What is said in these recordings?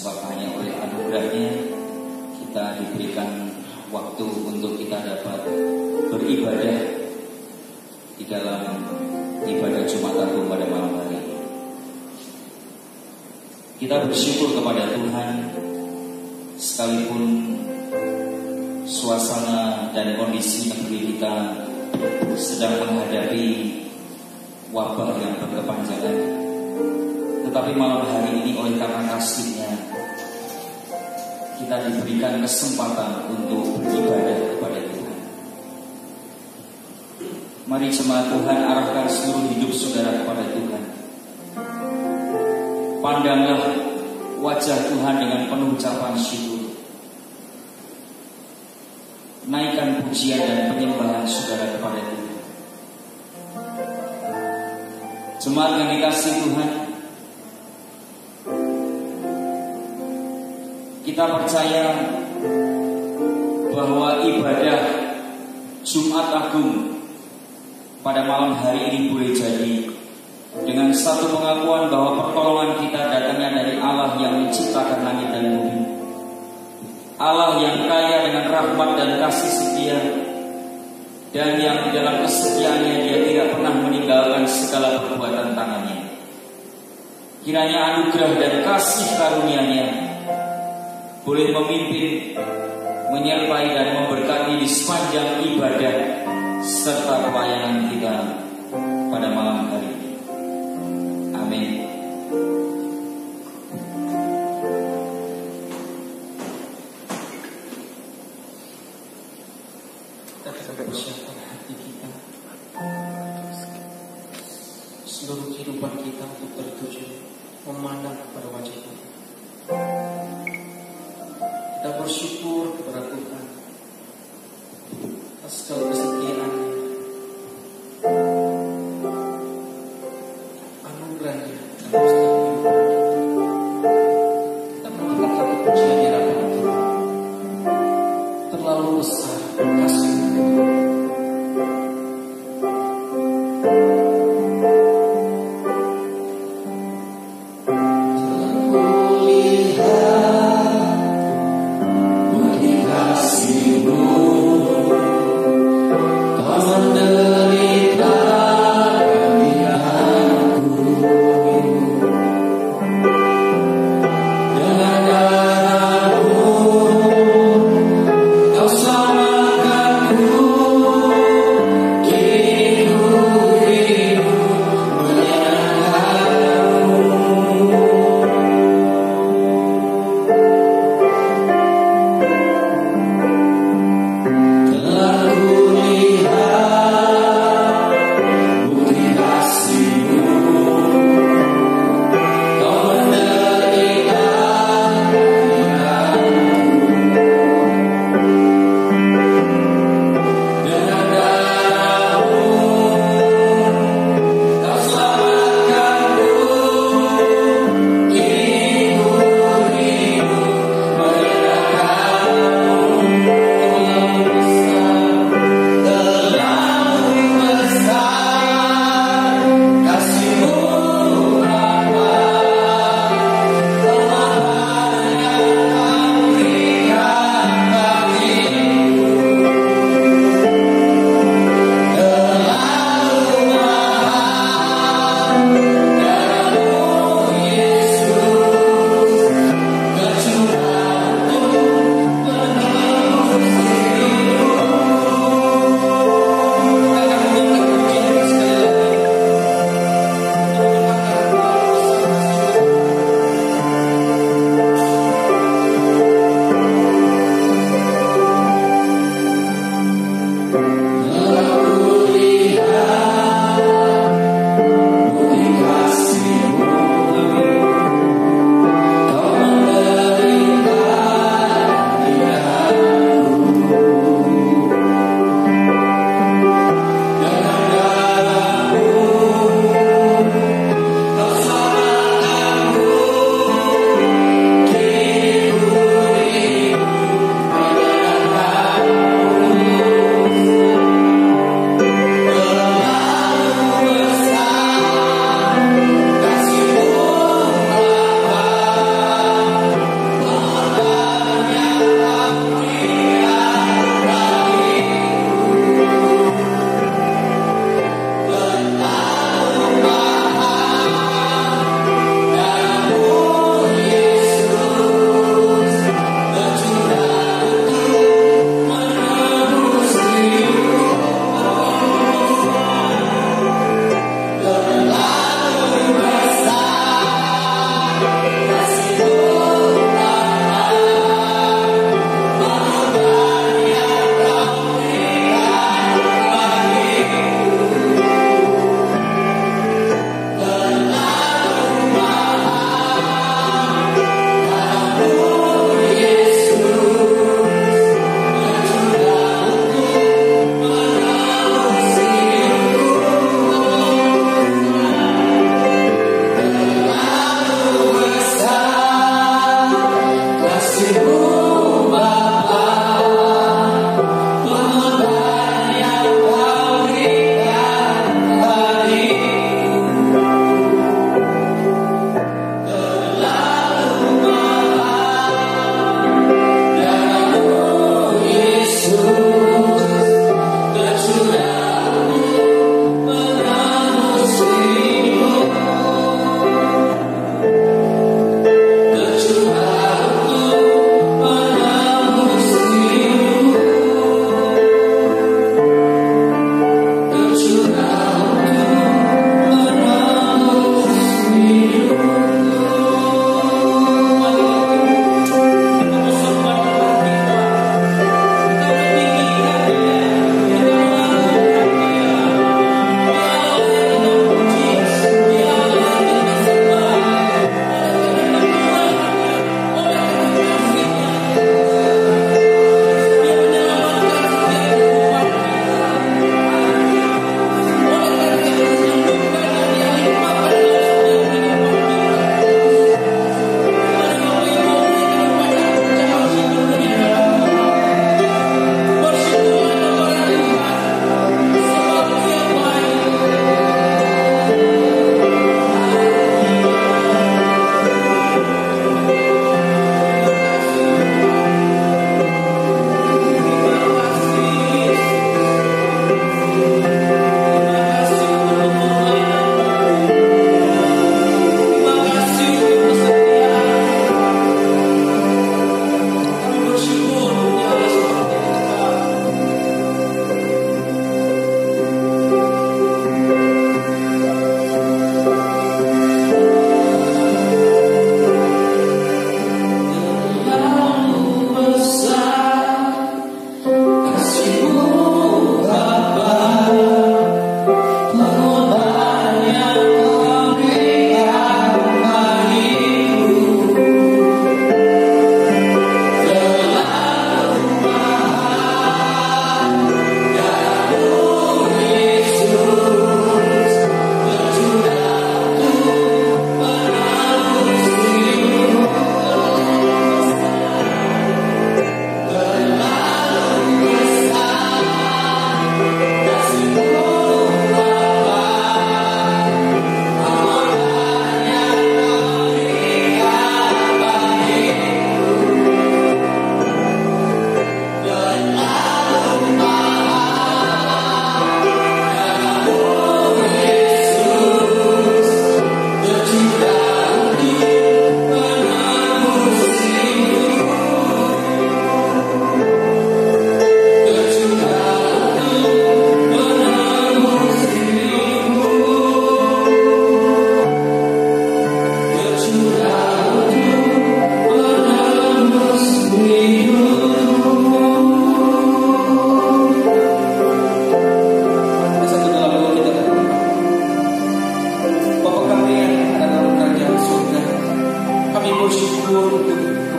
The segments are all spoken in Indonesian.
sebab hanya oleh anugerahnya kita diberikan waktu untuk kita dapat beribadah di dalam ibadah Jumat Agung pada malam hari ini. Kita bersyukur kepada Tuhan sekalipun suasana dan kondisi negeri kita sedang menghadapi wabah yang berkepanjangan, tetapi malam hari ini oleh karena kasih-Nya kita diberikan kesempatan untuk beribadah kepada Tuhan. Mari jemaat Tuhan, arahkan seluruh hidup saudara kepada Tuhan. Pandanglah wajah Tuhan dengan penuh ucapan syukur. Naikkan pujian dan penyembahan saudara kepada Tuhan. Jemaat yang dikasihi Tuhan, kita percaya bahwa ibadah Jumat Agung pada malam hari ini boleh jadi dengan satu pengakuan bahwa pertolongan kita datangnya dari Allah yang menciptakan langit dan bumi, Allah yang kaya dengan rahmat dan kasih setia, dan yang di dalam kesetiaannya Dia tidak pernah meninggalkan segala perbuatan tangannya. Kiranya anugerah dan kasih karunia-Nya boleh memimpin, menyertai dan memberkati di sepanjang ibadah serta pelayanan kita pada malam hari ini. Amin. Kita persiapkan hati kita, seluruh kehidupan kita untuk tertuju memandang kepada wajah Tuhan. Kita bersyukur kepada Tuhan atas segala kesetiaan-Nya, anugerah-Nya dalam setiap kehidupan kita. Kita mengangkat satu pujian di hadapan Tuhan. Terlalu besar kasih-Nya. Kasih-Mu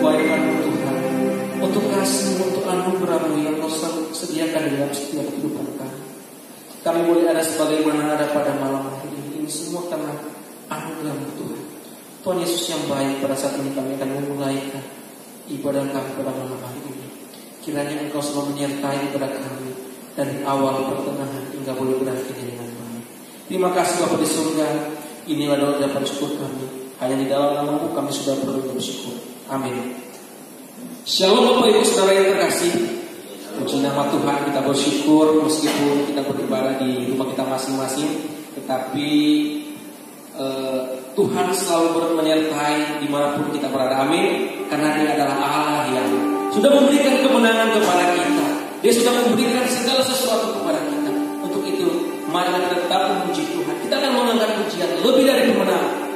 kebaikan Tuhan, untuk kasih, untuk anugerah-Mu yang Kau sediakan dalam setiap kehidupan kami. Kami boleh ada sebagaimana ada pada malam hari ini. Ini semua karena anugerah-Mu Tuhan. Tuhan Yesus yang baik, pada saat ini kami akan memulaikan ibadah kami pada malam hari ini. Kiranya Engkau selalu menyertai kepada kami dari awal pertengahan hingga boleh berakhir dengan baik. Terima kasih Bapa di surga. Inilah doa dan syukur kami. Hanya di dalam nama-Mu kami sudah bersyukur. Amin. Shalom Bapak Ibu Saudara yang terkasih. Puji nama Tuhan, kita bersyukur meskipun kita beribadah di rumah kita masing-masing, tetapi Tuhan selalu menyertai dimanapun kita berada. Amin. Karena Dia adalah Allah yang sudah memberikan kemenangan kepada kita. Dia sudah memberikan segala sesuatu kepada kita. Untuk itu, mari kita tetap memuji Tuhan. Kita akan mengangkat pujian lebih dari kemenangan.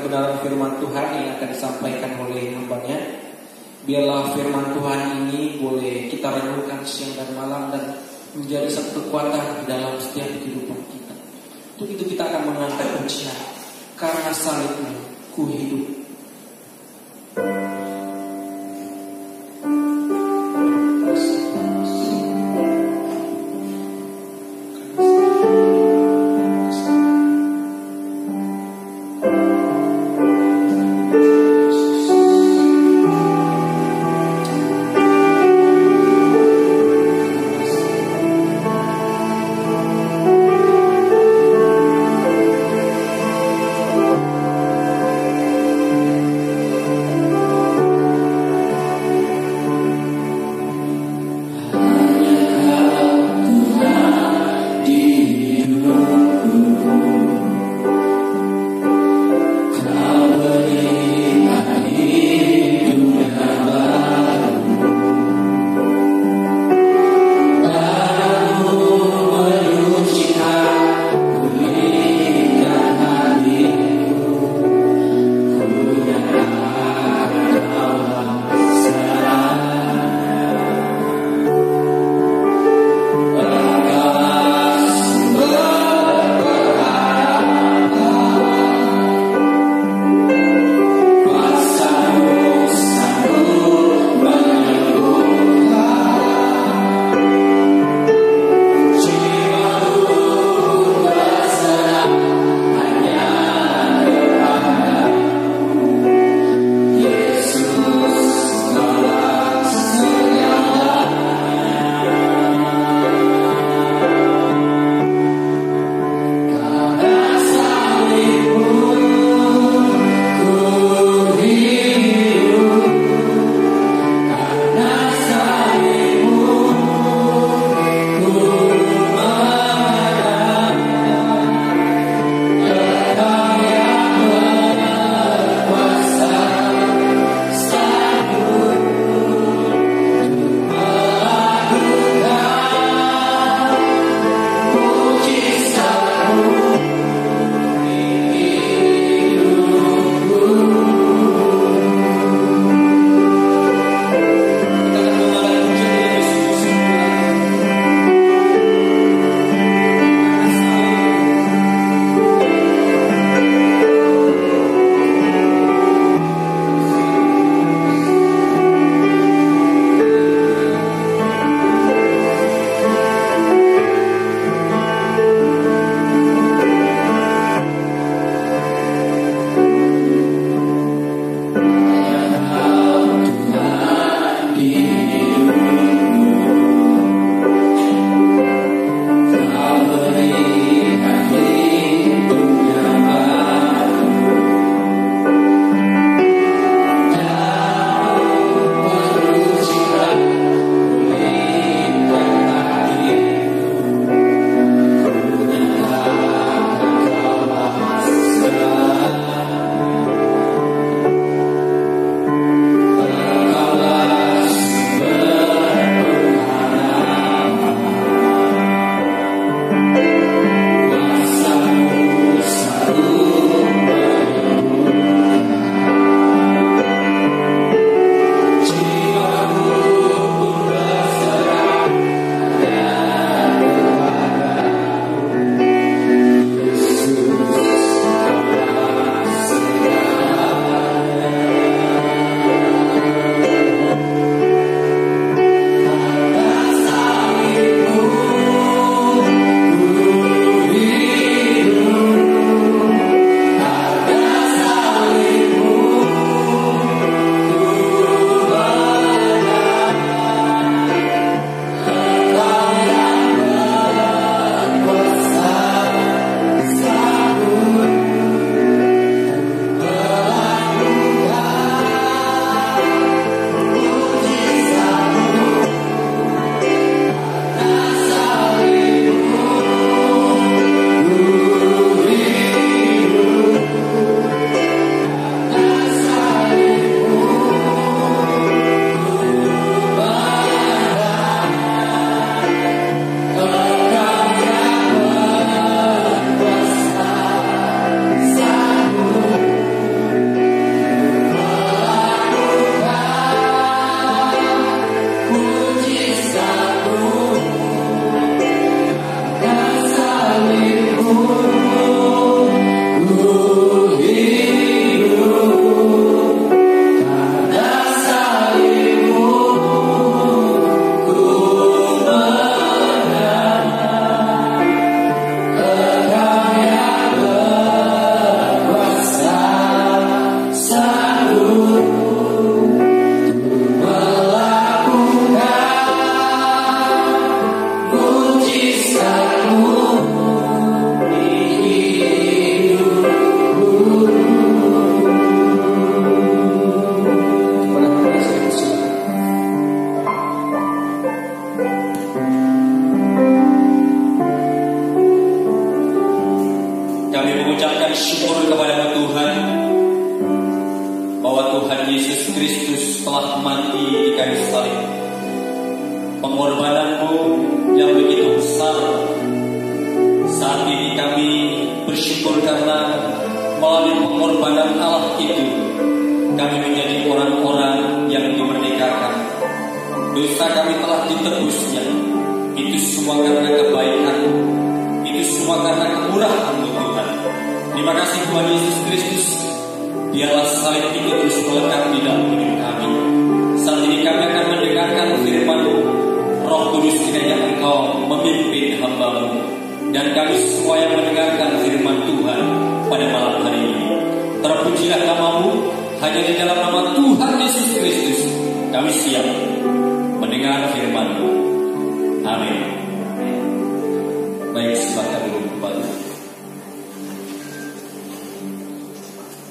kebenaran firman Tuhan yang akan disampaikan oleh hambanya. Biarlah firman Tuhan ini boleh kita renungkan siang dan malam dan menjadi satu kekuatan di dalam setiap kehidupan kita. Untuk itu kita akan mengangkat pujian karena salibmu ku hidup. mengucapkan syukur kepada Tuhan bahwa Tuhan Yesus Kristus telah mati di kayu salib. Pengorbanan-Mu yang begitu besar. Saat ini kami bersyukur karena melalui pengorbanan Allah itu kami menjadi orang-orang yang dimerdekakan. Dosa kami telah ditebusnya. Itu semua karena kebaikan. Itu semua karena kemurahan Tuhan. Terima kasih Tuhan Yesus Kristus. Biarlah salib itu terus melekat di dalam hidup kami. Saat ini kami akan mendengarkan firman-Mu. Roh Kudus kiranya Engkau memimpin hamba-Mu, dan kami semua yang mendengarkan firman Tuhan pada malam hari ini. Terpujilah nama-Mu. Hanya di dalam nama Tuhan Yesus Kristus kami siap mendengar firman-Mu. Amin. Baik, silakan duduk kembali.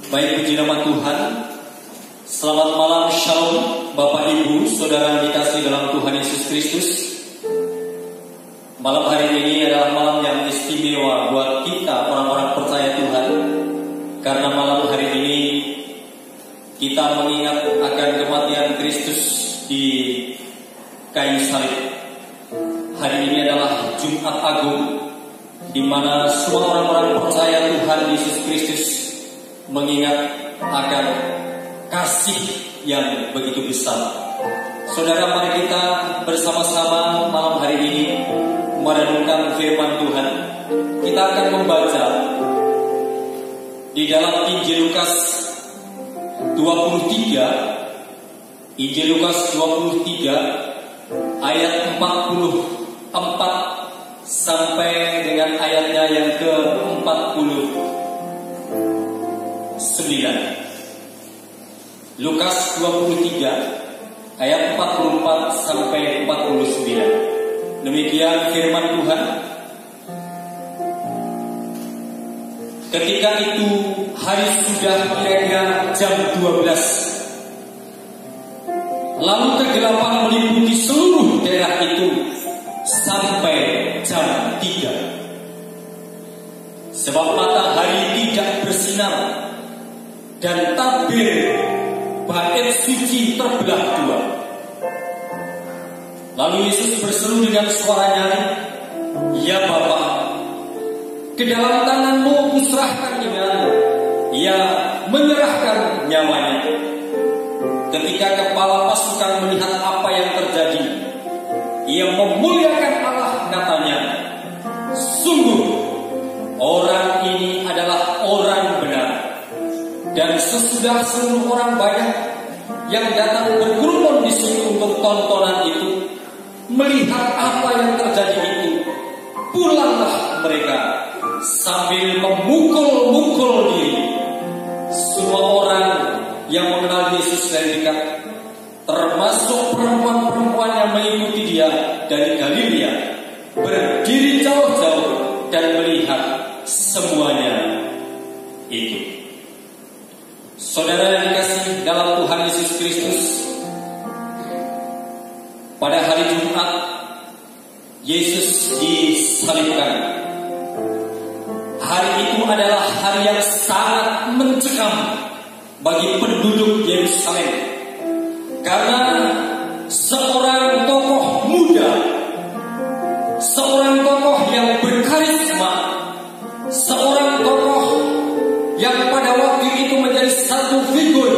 Baik, puji nama Tuhan. Selamat malam, shalom Bapak Ibu, Saudara yang dikasihi dalam Tuhan Yesus Kristus. Malam hari ini adalah malam yang istimewa buat kita orang-orang percaya Tuhan. Karena malam hari ini kita mengingat akan kematian Kristus di kayu salib. Hari ini adalah Jumat Agung, di mana semua orang-orang percaya Tuhan Yesus Kristus mengingat akan kasih yang begitu besar. Saudara, mari kita bersama-sama malam hari ini merenungkan firman Tuhan. Kita akan membaca di dalam Injil Lukas 23, Injil Lukas 23 ayat 44 sampai dengan ayatnya yang ke-49. Lukas 23 ayat 44 sampai 49. Demikian firman Tuhan. Ketika itu hari sudah kira-kira jam 12. Lalu kegelapan meliputi seluruh daerah itu sampai jam 3. Sebab matahari tidak bersinar dan tabir bait suci terbelah dua. Lalu Yesus berseru dengan suara nyaring, "Ya Bapa, ke dalam tangan-Mu kuserahkan nyawaku." Ia menyerahkan nyawanya. Ketika kepala pasukan melihat apa yang terjadi, ia memuliakan Allah, katanya, "Sungguh orang ini adalah orang benar." Dan sesudah seluruh orang banyak yang datang berkerumun di situ untuk tontonan itu, melihat apa yang terjadi itu, pulanglah mereka sambil memukul-mukul diri. Semua orang yang mengenal Yesus dari dekat, termasuk perempuan-perempuan yang mengikuti Dia dari Galilea, berdiri jauh-jauh dan melihat semuanya itu. Saudara yang dikasihi dalam Tuhan Yesus Kristus, pada hari Jumat Yesus disalibkan. Hari itu adalah hari yang sangat mencekam bagi penduduk Yerusalem, karena seorang tokoh muda, seorang tokoh yang berkarisma, seorang tokoh yang pada waktu itu menjadi satu figur,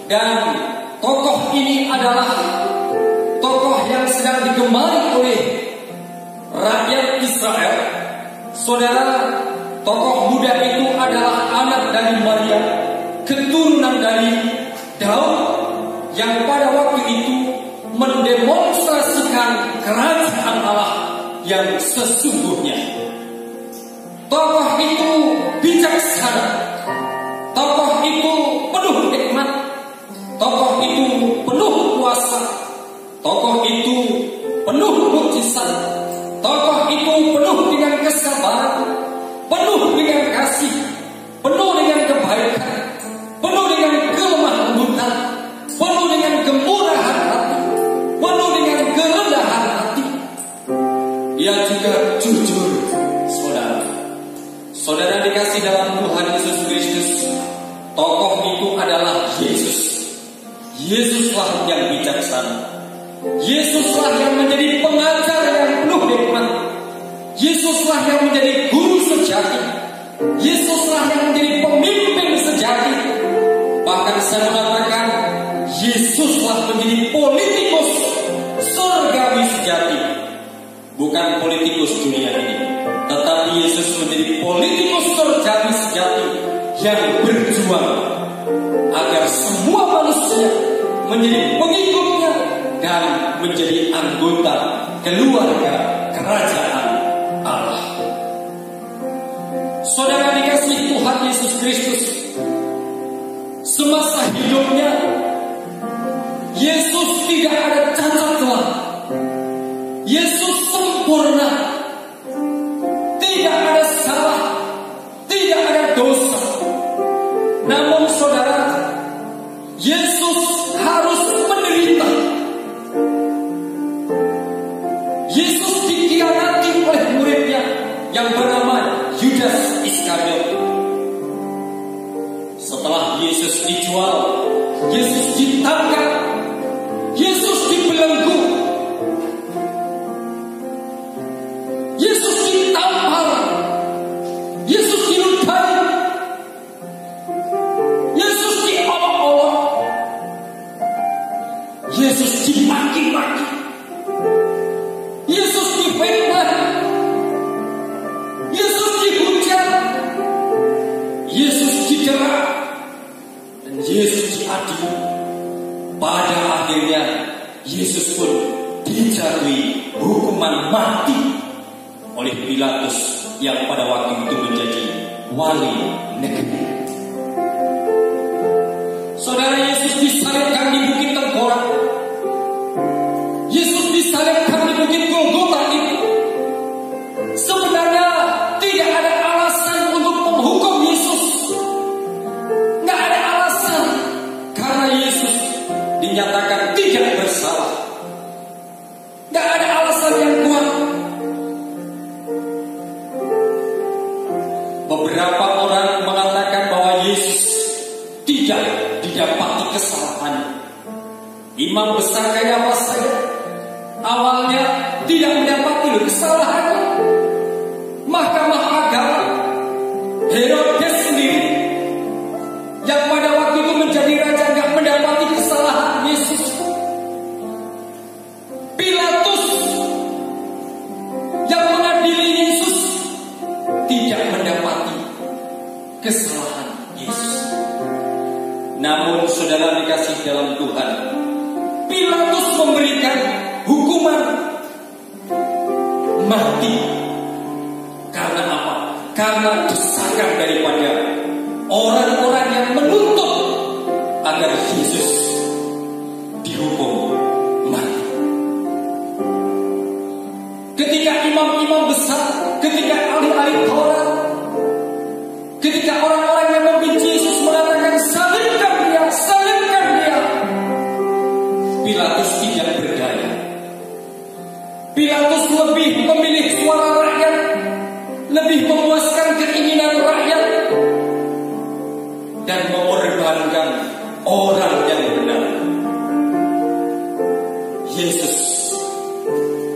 dan tokoh ini adalah tokoh yang sedang digemari oleh rakyat Israel. Saudara, tokoh muda itu adalah anak dari Maria, keturunan dari Daud, yang pada waktu itu mendemonstrasikan kerajaan Allah yang sesungguhnya. Tokoh itu bijaksana, tokoh itu penuh hikmat, tokoh itu penuh kuasa, tokoh itu penuh mukjizat, tokoh itu penuh dengan kesabaran, penuh dengan kasih, penuh dengan kebaikan, penuh dengan kelemah lembutan, penuh dengan kemurahan hati, penuh dengan kerendahan hati. Dia juga jujur, saudara. Saudara dikasih dalam Tuhan Yesus Kristus, tokoh itu adalah Yesus. Yesuslah yang bijaksana. Yesuslah yang menjadi pengajar yang penuh hikmat. Yesuslah yang menjadi guru sejati. Yesuslah yang menjadi pemimpin sejati. Bahkan saya mengatakan, Yesuslah menjadi politikus surgawi sejati. Bukan politikus dunia ini, tetapi Yesus menjadi politikus surgawi sejati yang berjuang agar semua manusia menjadi pengikutnya dan menjadi anggota keluarga kerajaan Allah. Saudara dikasihi Tuhan Yesus Kristus, semasa hidupnya Yesus tidak ada cacat celah. Yesus sempurna, tidak ada salah, tidak ada dosa. Namun saudara, Yesus harus menderita. Yesus dikhianati oleh muridnya yang bernama Yudas Iskariot. Setelah Yesus dijual, Yesus ditangkap, Yesus dibelenggu, Yesus ditampar, Yesus diludahi, Yesus diolok-olok, Yesus dimaki-maki, Yesus difitnah, Yesus dihujat, Yesus didera, dan Yesus diadili. Pada akhirnya Yesus pun dijatuhi hukuman mati oleh Pilatus yang pada waktu itu menjadi wali negeri. Saudara, Yesus disalibkan di Bukit Tengkorak. Yesus disalibkan di Bukit Golgota itu. Sebenarnya tidak ada alasan untuk menghukum Yesus. Nggak ada alasan, karena Yesus dinyatakan tidak bersalah. Nggak ada alasan yang kuat. Beberapa orang mengatakan bahwa Yesus tidak didapati kesalahannya. Imam besar Kayafas saja awalnya tidak mendapati kesalahannya. Mahkamah Agama, Herodes sendiri yang pada waktu itu menjadi raja nggak mendapati kesalahan Yesus. Pilatus yang mengadili Yesus tidak mendapati kesalahan Yesus. Namun saudara dikasih dalam Tuhan, Pilatus memberikan hukuman mati. Karena apa? Karena desakan daripada orang-orang yang menuntut agar Yesus dihukum mati. Ketika imam-imam besar, ketika ahli-ahli Taurat, ketika orang-orang yang membenci Yesus mengatakan salibkan dia, salibkan dia, Pilatus tidak berdaya. Pilatus lebih memilih suara rakyat, lebih memuaskan keinginan rakyat, dan mengorbankan orang yang benar. Yesus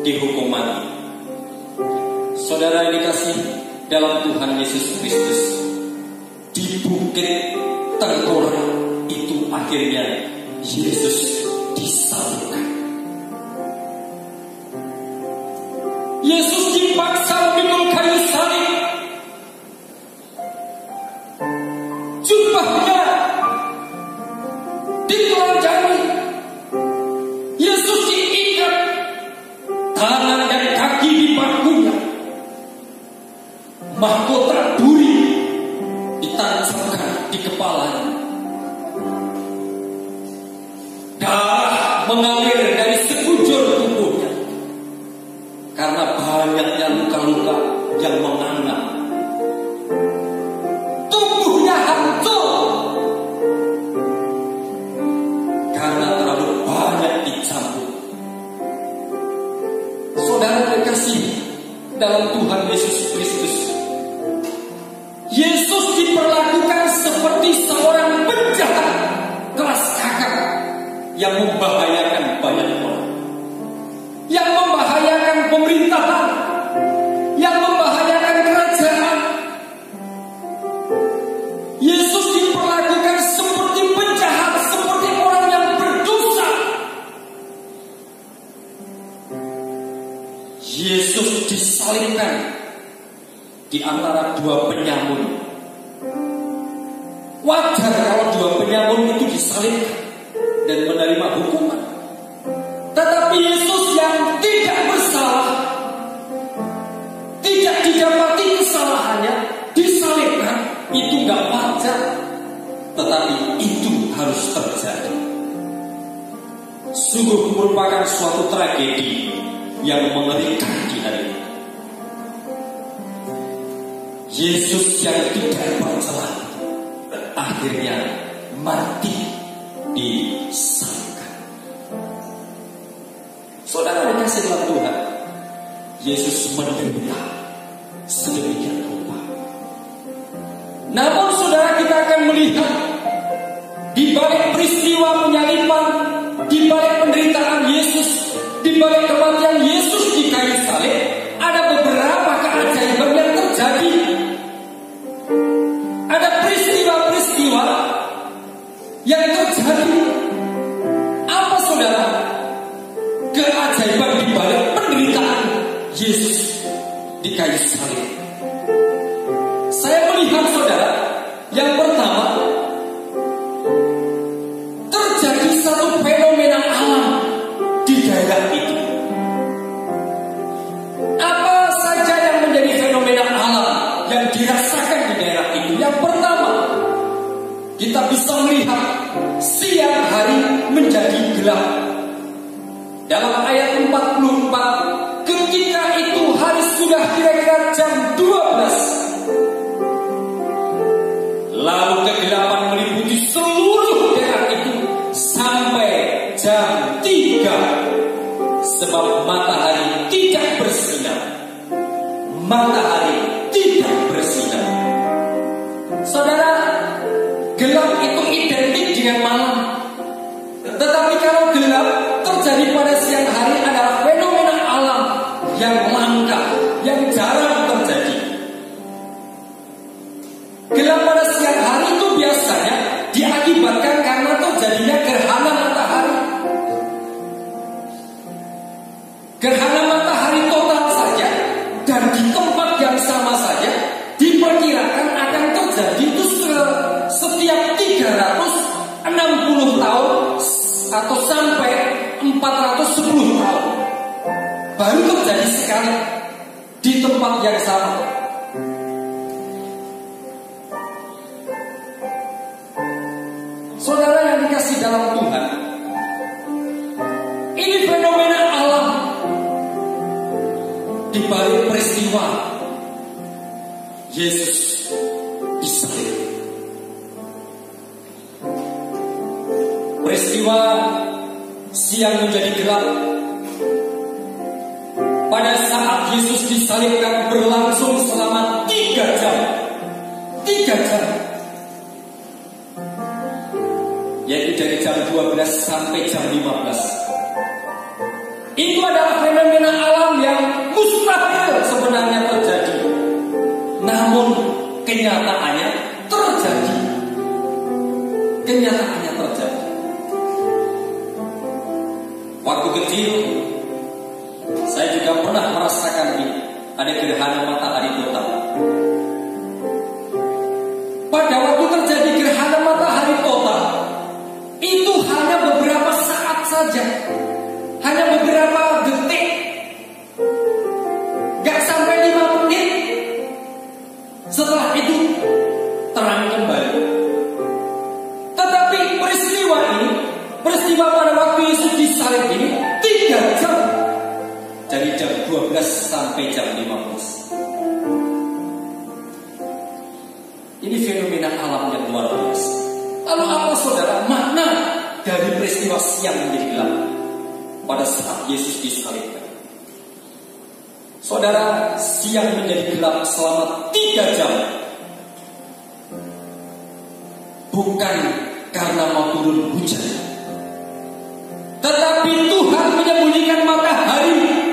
dihukum mati. Saudara yang dikasih dalam Tuhan Yesus Kristus, di Bukit Tengkorak itu akhirnya Yesus disalibkan. Yesus dipaksa memikul kayu salib. Jubahnya ditelanjangi. Yesus diikat, tangan dan kaki dipakunya. Mahkota duri ditancapkan di kepalanya. Darah mengalir dari sekujur tubuhnya karena banyaknya luka-luka yang menganga. Tubuhnya hancur karena terlalu banyak dicambuk. Saudara terkasih dalam Tuhan Yesus Kristus, Yesus seperti seorang penjahat kelas kakap yang membahayakan banyak orang, yang membahayakan pemerintahan, yang membahayakan kerajaan. Yesus diperlakukan seperti penjahat, seperti orang yang berdosa. Yesus disalibkan di antara dua penyamun. Wajar kalau dua penyamun itu disalibkan dan menerima hukuman. Tetapi Yesus yang tidak bersalah, tidak didapati kesalahannya, disalibkan. Itu gak wajar, tetapi itu harus terjadi. Sungguh merupakan suatu tragedi yang mengerikan di hari ini. Yesus yang tidak bersalah akhirnya mati disalibkan. Saudara dikasih dalam Tuhan, Yesus menderita sedemikian rupa. Namun saudara, kita akan melihat di balik peristiwa penyaliban, di balik penderitaan Yesus, di balik kematian Yesus di kayu salib, ada beberapa keajaiban yang terjadi. Ada peristiwa-peristiwa yang terjadi. Apa saudara? Keajaiban di balik penderitaan Yesus di kayu salib. Saya melihat saudara, yang pertama, terjadi satu fenomena alam di daerah itu. Apa saja yang menjadi fenomena alam yang dirasakan di daerah itu? Yang pertama, kita bisa melihat siang hari menjadi gelap. Dalam ayat 44, ketika itu hari sudah kira-kira jam 12. Lalu kegelapan meliputi seluruh daerah itu sampai jam 3. Sebab matahari tidak bersinar. Matahari tidak bersinar. Saudara, gelap itu identik dengan malam. Tetapi kalau gelap terjadi pada siang hari adalah fenomena alam yang langka, yang jarang terjadi. Gelap pada siang hari itu biasanya diakibatkan karena terjadinya gerhana matahari. Gerhana matahari total saja dan di tempat yang sama saja diperkirakan akan terjadi itu setiap 360 tahun atau sampai 410 tahun. Baru terjadi sekali di tempat yang sama. Saudara yang dikasih dalam Tuhan, ini fenomena alam di balik peristiwa Yesus disalib. Peristiwa siang menjadi gelap pada saat Yesus disalibkan berlangsung selama 3 jam. 3 jam. Yaitu dari jam 12 sampai jam 15. Itu adalah fenomena alam yang mustahil sebenarnya terjadi. Namun kenyataannya terjadi. Kenyataannya terjadi. Waktu kecil saya juga pernah merasakan ini. Ada gerhana matahari total. Pada waktu terjadi gerhana matahari total, itu hanya beberapa saat saja, hanya beberapa detik, gak sampai 5 menit. Setelah itu terang kembali. Tetapi peristiwa ini, peristiwa pada waktu Yesus disalib ini 3 jam, dari jam 12 sampai jam 15. Ini fenomena alam yang luar biasa. Lalu apa saudara makna dari peristiwa siang menjadi gelap pada saat Yesus disalibkan? Saudara, siang menjadi gelap selama 3 jam bukan karena mau turun hujan, tetapi Tuhan menyembunyikan matahari.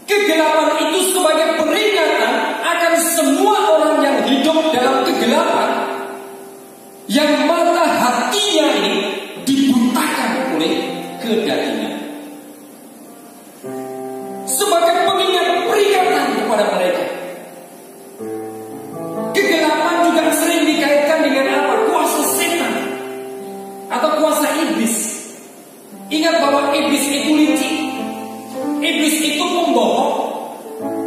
Kegelapan itu sebagai peringatan akan semua orang yang hidup dalam kegelapan, yang mata hatinya ini dibutakan oleh kedagingan. Sebagai pengingat peringatan kepada mereka. Kegelapan juga sering dikaitkan dengan apa? Kuasa setan atau kuasa iblis. Ingat bahwa iblis itu licik, iblis itu pembohong,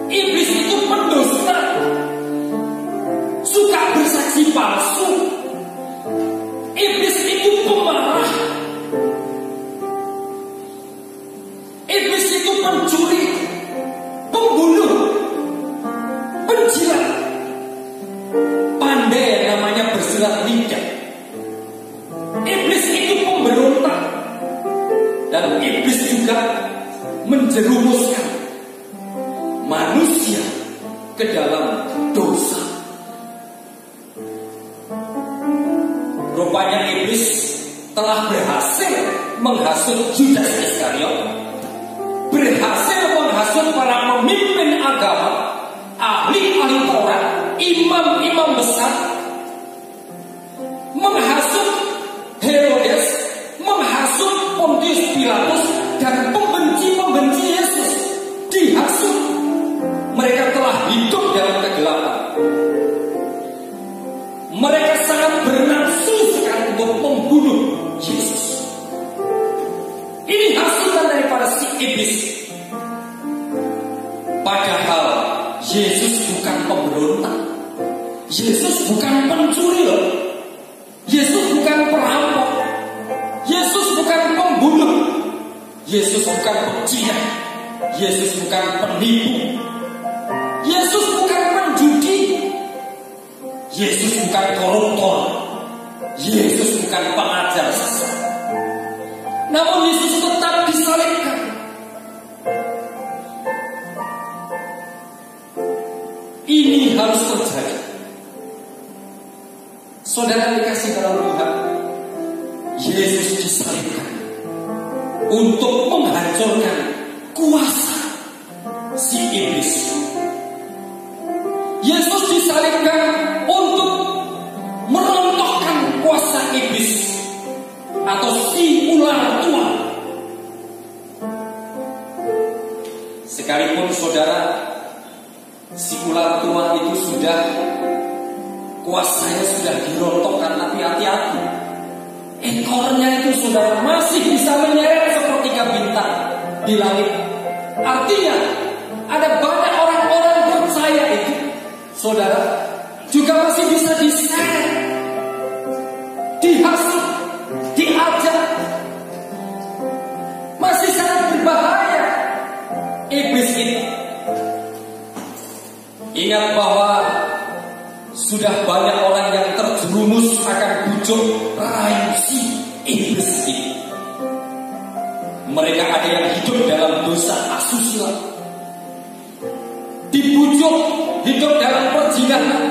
iblis itu pendusta, suka bersaksi palsu, iblis itu pemarah, iblis itu pencuri, pembunuh, penjilat, pandai yang namanya bersilat lidah. Iblis itu pemberontak, dan iblis juga menjerumuskan manusia ke dalam dosa. Rupanya iblis telah berhasil menghasut Judas Iskariot, berhasil menghasut para pemimpin agama, ahli-ahli Taurat, imam-imam besar, menghasut Herodes, menghasut Pontius Pilatus, dan pembenci-pembenci Yesus dihasut. Mereka telah hidup dalam kegelapan. Mereka sangat bernafsu sekali untuk membunuh Yesus. Ini hasutan daripada si iblis. Padahal Yesus bukan pemberontak, Yesus bukan pencuri loh, Yesus bukan perampok, Yesus bukan pembunuh, Yesus bukan penjilat, Yesus bukan penipu, Yesus bukan penjudi, Yesus bukan koruptor, Yesus bukan pengajar sesat. Namun Yesus tetap disalibkan. Ini harus terjadi. Saudara dikasih dalam Tuhan, Yesus disalibkan untuk menghancurkan kuasa si iblis. Yesus disalibkan untuk merontokkan kuasa iblis atau si ular tua. Sekalipun saudara, si ular tua itu kuasanya sudah dirontokkan, tapi hati-hati, ekornya itu saudara masih bisa menyeret seperti bintang di langit. Artinya ada banyak orang-orang percaya itu, saudara, juga masih bisa diseret, dihasut, diajak. Masih sangat berbahaya iblis ini. Ingat bahwa sudah banyak orang yang terjerumus akan bujuk rayu si iblis ini. Mereka ada yang hidup dalam dosa asusila, dibujuk hidup dalam perzinahan,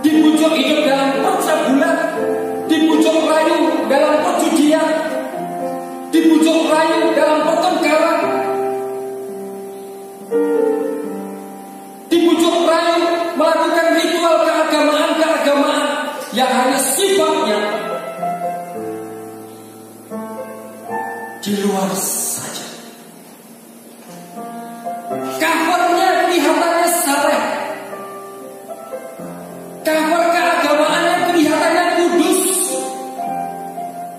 dibujuk hidup dalam percabulan, dibujuk rayu dalam perjudian, dibujuk rayu dalam pertengkaran, dibujuk rayu melakukan ritual keagamaan yang hanya sifatnya di luar saja. Covernya kelihatannya saleh, cover keagamaannya kelihatannya kudus,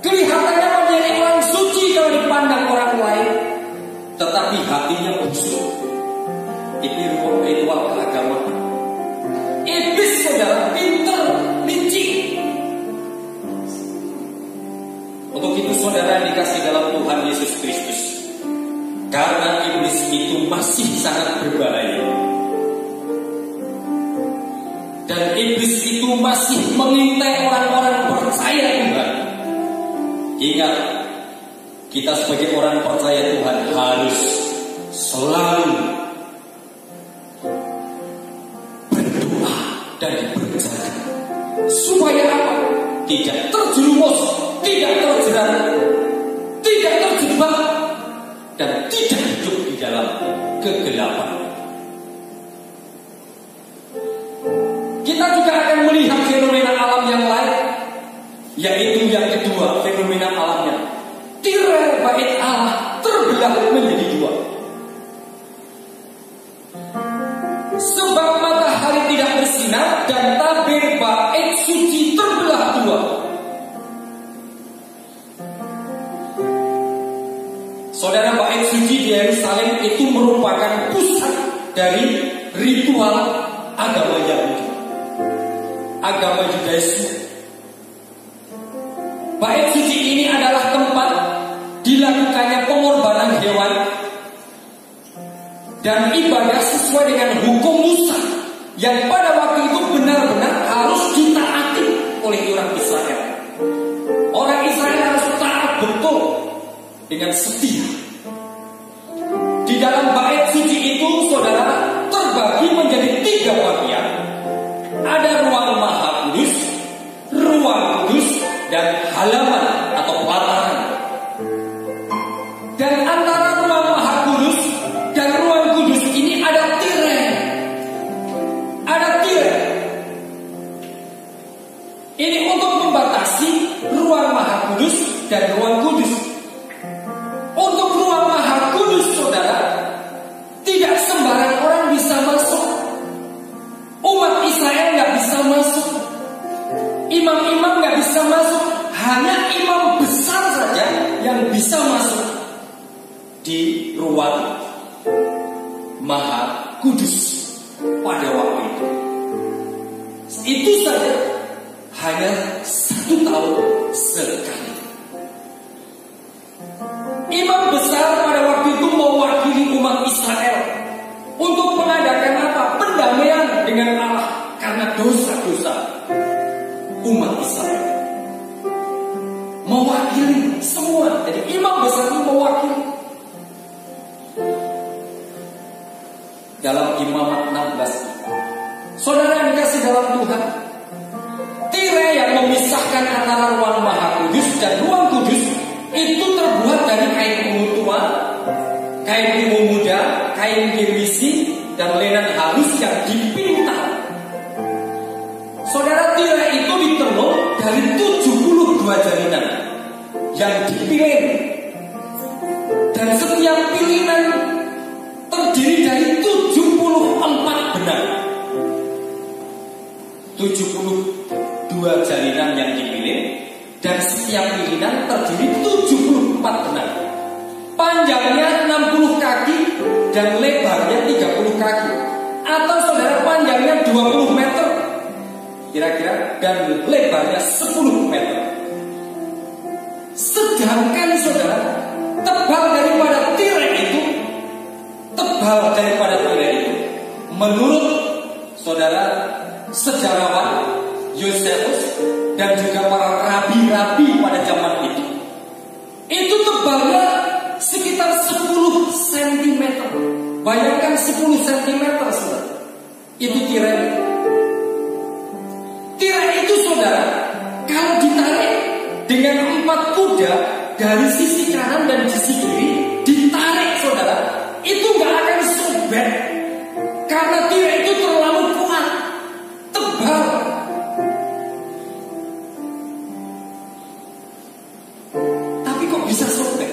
kelihatannya menjadi orang suci kalau dipandang orang lain, tetapi hatinya busuk. Ini ritual keagamaan. Iblis saudara pintar, licik. Untuk itu saudara yang dikasih dalam Tuhan Yesus Kristus, karena iblis itu masih sangat berbahaya, dan iblis itu masih mengintai orang-orang percaya Tuhan. Ingat, kita sebagai orang percaya Tuhan harus selalu berdoa dan berjaga Supaya apa? Tidak terjerumus, tidak terjerat, tidak terjebak, dan tidak hidup di dalam kegelapan. Kita juga akan melihat fenomena alam yang lain, yaitu yang kedua, fenomena alamnya. Tirai bait Allah terbelah menjadi dua. Sebab matahari tidak bersinar dan tabir bait suci terbelah dua. Saudara, bait suci di Yerusalem itu merupakan pusat dari ritual agama Yahudi, agama Judaisme. Bait suci ini adalah tempat dilakukannya pengorbanan hewan dan ibadah sesuai dengan hukum Musa yang pada waktu itu benar-benar harus ditaati oleh orang Israel. Orang Israel harus taat betul dengan setia. Di dalam bait suci itu, saudara, terbagi menjadi 3 bagian. Ada ruang maha kudus, ruang kudus, dan halaman atau pelataran. Dan antara ruang maha kudus dan ruang kudus ini ada tirai. Ada tirai. Ini untuk membatasi ruang maha kudus dan ruang kudus. Untuk ruang maha kudus, saudara, tidak sembarang orang bisa masuk. Umat Israel nggak bisa masuk. Imam-imam nggak bisa masuk. Hanya imam besar saja yang bisa masuk di ruang maha kudus pada waktu itu. Itu saja, hanya 1 tahun sekali. Imam besar pada waktu itu mewakili umat Israel untuk mengadakan apa? Pendamaian dengan Allah karena dosa-dosa umat Israel. Mewakili semua. Jadi imam besar itu mewakili. Dalam Imamat 16, saudara yang dikasih dalam Tuhan, tirai yang memisahkan antara ruang maha kudus dan ruang kudus itu terbuat dari kain ungu tua, kain ungu muda, kain girmisi, dan lenan halus yang dipintal. Saudara, tirai itu ditenun dari 72 jalinan yang dipilih, dan setiap pilihan terdiri dari 74 benang. 72 jalinan yang dipilih, dan setiap pilihan terdiri 74 benang. Panjangnya 60 kaki dan lebarnya 30 kaki. Atau saudara, panjangnya 20 meter kira-kira, dan lebarnya 10 meter. Sedangkan saudara, tebal daripada tirai itu, menurut saudara sejarawan Yosefus dan juga para rabi-rabi pada zaman itu tebalnya sekitar 10 cm. Bayangkan 10 cm, saudara. Itu tirai. Tirai itu, saudara, kalau ditarik dengan 4 kuda dari sisi kanan dan sisi kiri, ditarik, saudara, itu nggak akan sobek karena tirai itu terlalu kuat, tebal. Tapi kok bisa sobek?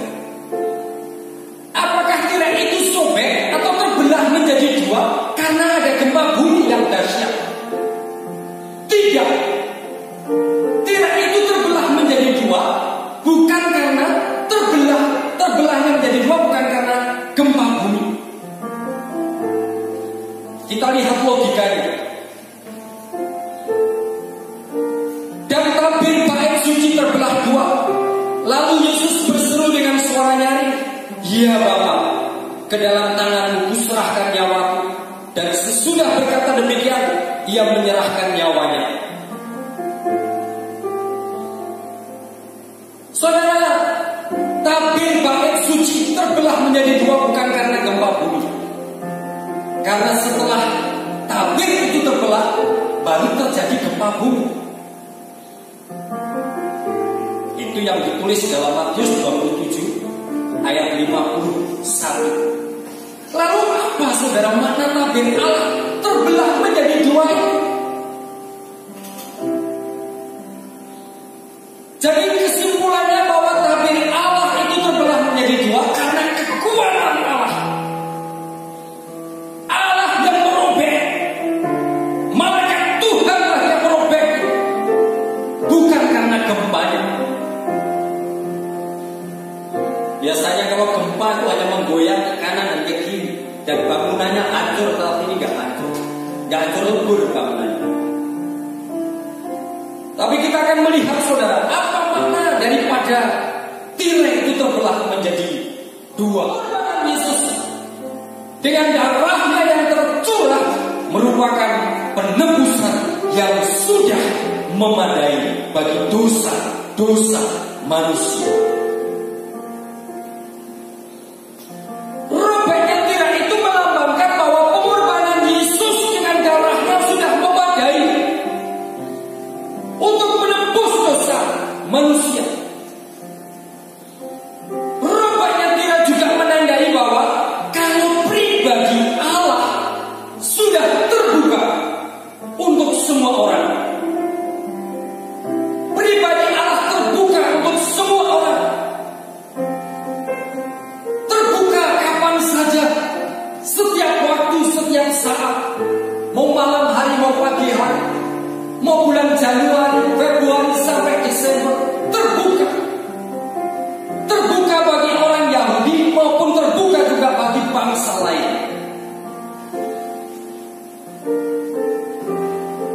Apakah tirai itu sobek atau terbelah menjadi 2 karena ada gempa bumi yang dahsyat? Tidak. Tirai itu terbelah menjadi 2 bukan karena terbelahnya menjadi 2 bukan karena gempa bumi. Kita lihat logikanya. Dan tabir bait suci terbelah 2. Lalu Yesus berseru dengan suara nyaring, "Ya Bapa, ke dalam tangan-Mu kuserahkan nyawaku." Dan sesudah berkata demikian, Ia menyerahkan nyawanya. Saudara, tabir bait suci terbelah menjadi 2 bukan karena gempa bumi. Karena setelah tabir itu terbelah, baru terjadi gempa bumi. Itu yang ditulis dalam Matius 27 ayat 51. Lalu apa saudara makna tabir Allah terbelah menjadi dua itu? Jadi kesimpulannya bahwa tabir Allah itu terbelah menjadi dua karena kekuatan Allah. Allah yang merobek, malaikat Tuhanlah yang merobek, bukan karena gempanya. Biasanya kalau gempa itu hanya menggoyang ke kanan dan ke kiri, dan bangunannya hancur, tapi ini nggak hancur lebur bangunannya. Tapi kita akan melihat saudara, apa makna daripada tirai itu terbelah menjadi dua. Yesus dengan darahnya yang tercurah merupakan penebusan yang sudah memadai bagi dosa-dosa manusia. Robeknya tirai itu melambangkan bahwa pengorbanan Yesus dengan darahnya sudah memadai untuk menebus dosa manusia. Robeknya tirai juga menandai bahwa kalau pribadi Allah sudah terbuka untuk semua orang. Pribadi Allah terbuka untuk semua orang. Terbuka kapan saja, setiap waktu, setiap saat. Mau malam hari, mau pagi hari, mau bulan Januari, Februari sampai Desember, terbuka. Terbuka bagi orang Yahudi maupun terbuka juga bagi bangsa lain.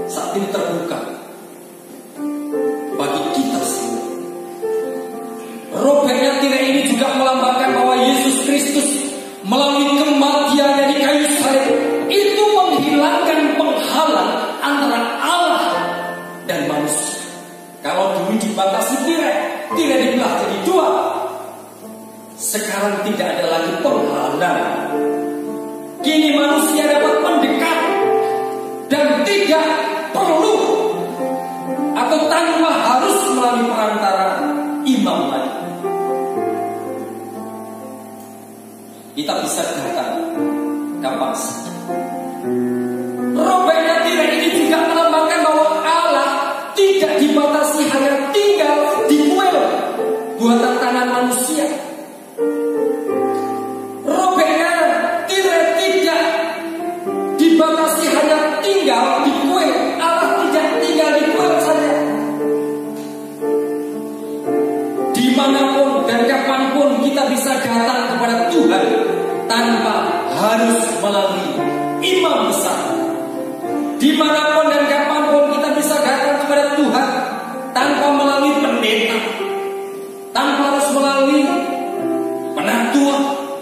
Saat ini terbuka bagi kita semua. Robeknya tirai ini juga melambangkan bahwa Yesus Kristus melalui kematiannya di kayu salib itu menghilangkan penghalang antara Allah dan manusia. Kalau dulu dibatasi tirai dibelah jadi dua. Sekarang tidak ada lagi penghalang. Kini manusia dapat mendekat dan tidak perlu atau tanpa harus melalui perantara imam lagi. Kita bisa datang kapan saja. Robeknya tirai ini juga melambangkan bahwa Allah tidak dibatasi hanya tinggal di kuil buatan tangan manusia. Robeknya tirai tidak dibatasi hanya tinggal di kuil. Allah tidak tinggal di kuil saja. Dimanapun dan kapanpun kita bisa datang kepada Tuhan tanpa harus melalui imam besar. Dimanapun dan kapanpun kita bisa datang kepada Tuhan tanpa melalui pendeta, tanpa harus melalui penatua,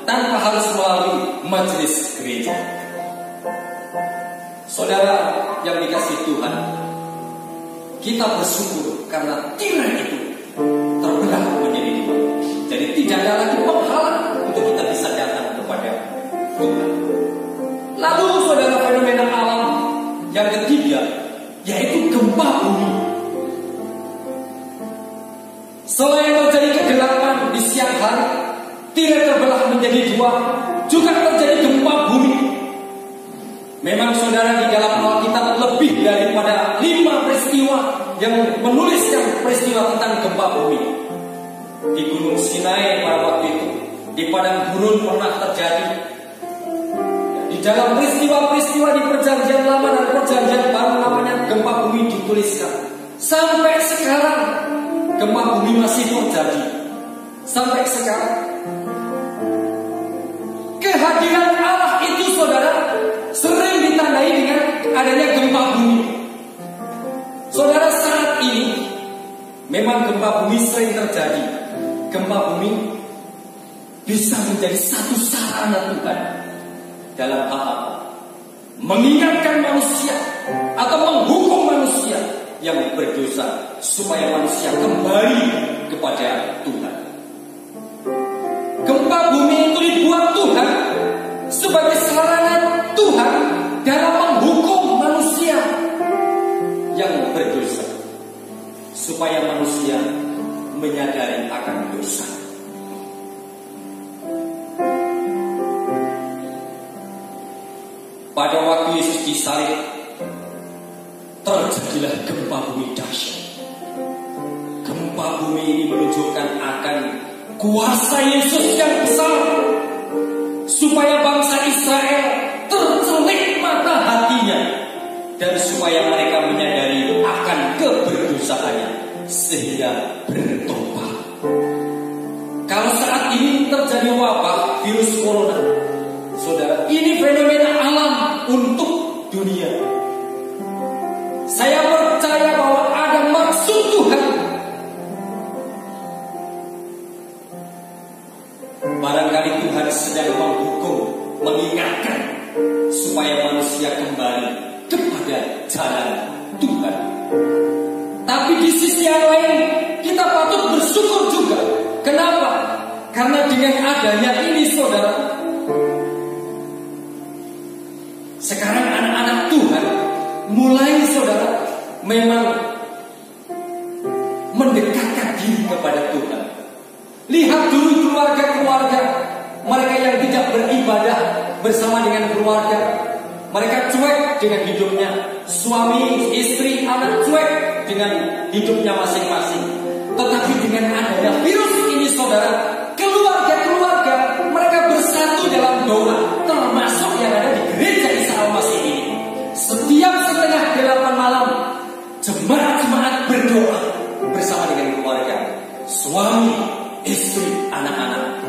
tanpa harus melalui majelis gereja. Saudara yang dikasihi Tuhan, kita bersyukur karena tirai itu terbelah menjadi dua. Jadi tidak ada lagi penghalang untuk kita bisa datang kepada Tuhan. Lalu saudara, fenomena alam yang ketiga yaitu gempa bumi. Selain terjadi kegelapan di siang hari, tirai terbelah menjadi dua, juga terjadi gempa bumi. Memang saudara, di dalam Alkitab lebih daripada 5 peristiwa yang menuliskan peristiwa tentang gempa bumi. Di Gunung Sinai pada waktu itu, di padang gurun pernah terjadi. Di dalam peristiwa-peristiwa di Perjanjian Lama dan Perjanjian Baru namanya gempa bumi dituliskan. Sampai sekarang gempa bumi masih terjadi. Sampai sekarang kehadiran Allah itu saudara sering ditandai dengan adanya gempa bumi. Saudara, saat ini memang gempa bumi sering terjadi. Gempa bumi bisa menjadi satu sarana Tuhan dalam hal apa? Mengingatkan manusia atau menghukum manusia yang berdosa supaya manusia kembali kepada Tuhan. Gempa bumi itu dibuat Tuhan sebagai sarana Tuhan dalam menghukum manusia yang berdosa supaya manusia menyadari akan dosa. Pada waktu Yesus disalib, terjadilah gempa bumi dahsyat. Gempa bumi ini menunjukkan akan kuasa Yesus yang besar, supaya bangsa Israel tercelik mata hatinya, dan supaya mereka menyadari akan keberdosaannya sehingga bertobat. Kalau saat ini terjadi wabah virus corona, saudara, ini fenomena alam untuk dunia. Saya percaya bahwa ada maksud Tuhan. Barangkali Tuhan sedang menghukum, mengingatkan supaya manusia kembali kepada jalan Tuhan. Tapi di sisi yang lain kita patut bersyukur juga. Kenapa? Karena dengan adanya ini, saudara, sekarang anak-anak Tuhan mulai, saudara, memang mendekatkan diri kepada Tuhan. Lihat dulu keluarga-keluarga mereka yang tidak beribadah bersama dengan keluarga. Mereka cuek dengan hidupnya. Suami, istri, anak cuek dengan hidupnya masing-masing. Tetapi dengan adanya virus ini, saudara, keluarga-keluarga mereka bersatu dalam doa, termasuk yang ada di gereja Isa Al-Masih ini. Setiap setengah 8 malam, jemaat-jemaat berdoa bersama dengan keluarga, suami, istri, anak-anak.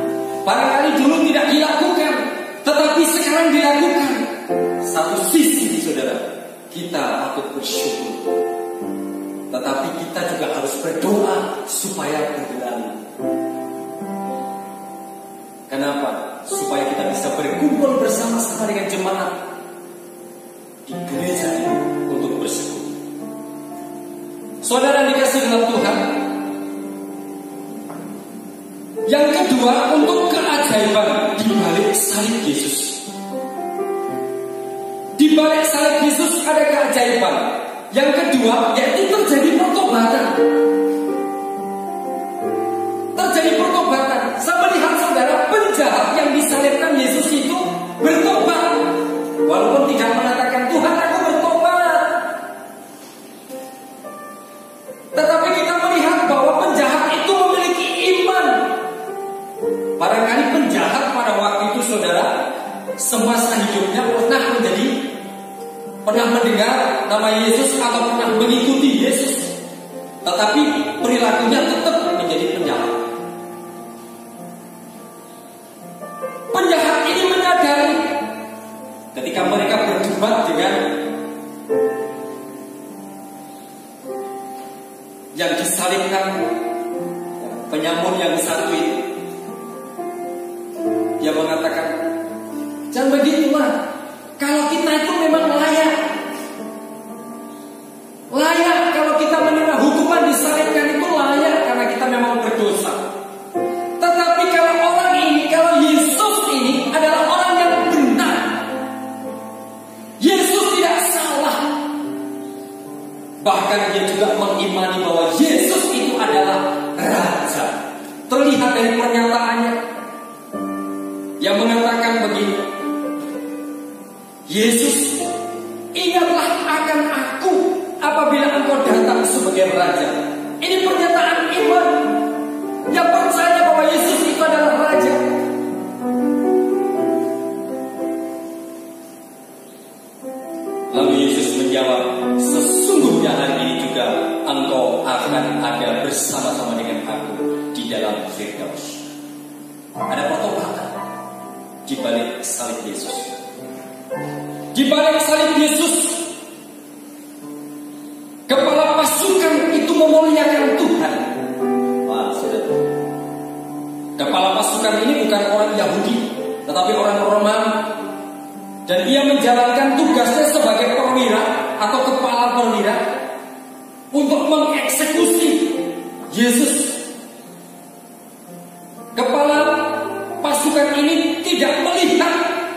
Barangkali dulu tidak dilakukan, tetapi sekarang dilakukan. Satu sisi, saudara, kita patut bersyukur, tetapi kita juga harus berdoa supaya berjalan. Kenapa? Supaya kita bisa berkumpul bersama-sama dengan jemaat di gereja ini untuk bersekutu. Saudara dikasih dalam Tuhan. Yang kedua, untuk keajaiban di balik salib Yesus. Di balik salib Yesus ada keajaiban. Yang kedua, yaitu terjadi pertobatan. Terjadi pertobatan. Saya melihat, saudara, penjahat yang disalibkan Yesus itu bertobat. Walaupun tidak mengatakan, Tuhan, aku bertobat. Tetapi kita melihat bahwa penjahat itu memiliki iman. Barangkali penjahat pada waktu itu, saudara, semasa hidupnya pernah mendengar nama Yesus atau pernah mengikuti Yesus, tetapi perilakunya tetap menjadi penjahat. Penjahat ini menyadari ketika mereka berdebat dengan yang disalibkan, penyamun yang satu itu, dia mengatakan, jangan begitu, Mas. Kalau kita itu memang layak kalau kita menerima hukuman disalibkan itu layak karena kita memang berdosa. Tetapi kalau orang ini, kalau Yesus ini adalah orang yang benar, Yesus tidak salah. Bahkan dia juga mengimani bahwa Yesus itu adalah Raja. Terlihat dari pernyataannya yang mengatakan begini, Yesus, ingatlah akan aku apabila engkau datang sebagai Raja. Ini pernyataan iman yang percaya bahwa Yesus itu adalah Raja. Lalu Yesus menjawab, sesungguhnya hari ini juga engkau akan ada bersama-sama dengan aku di dalam Firdaus. Ada pertobatan di balik salib Yesus. Di balik salib Yesus, kepala pasukan itu memuliakan Tuhan. Wah, saudara. Kepala pasukan ini bukan orang Yahudi, tetapi orang Romawi. Dan ia menjalankan tugasnya sebagai perwira atau kepala perwira untuk mengeksekusi Yesus. Kepala pasukan ini tidak melihat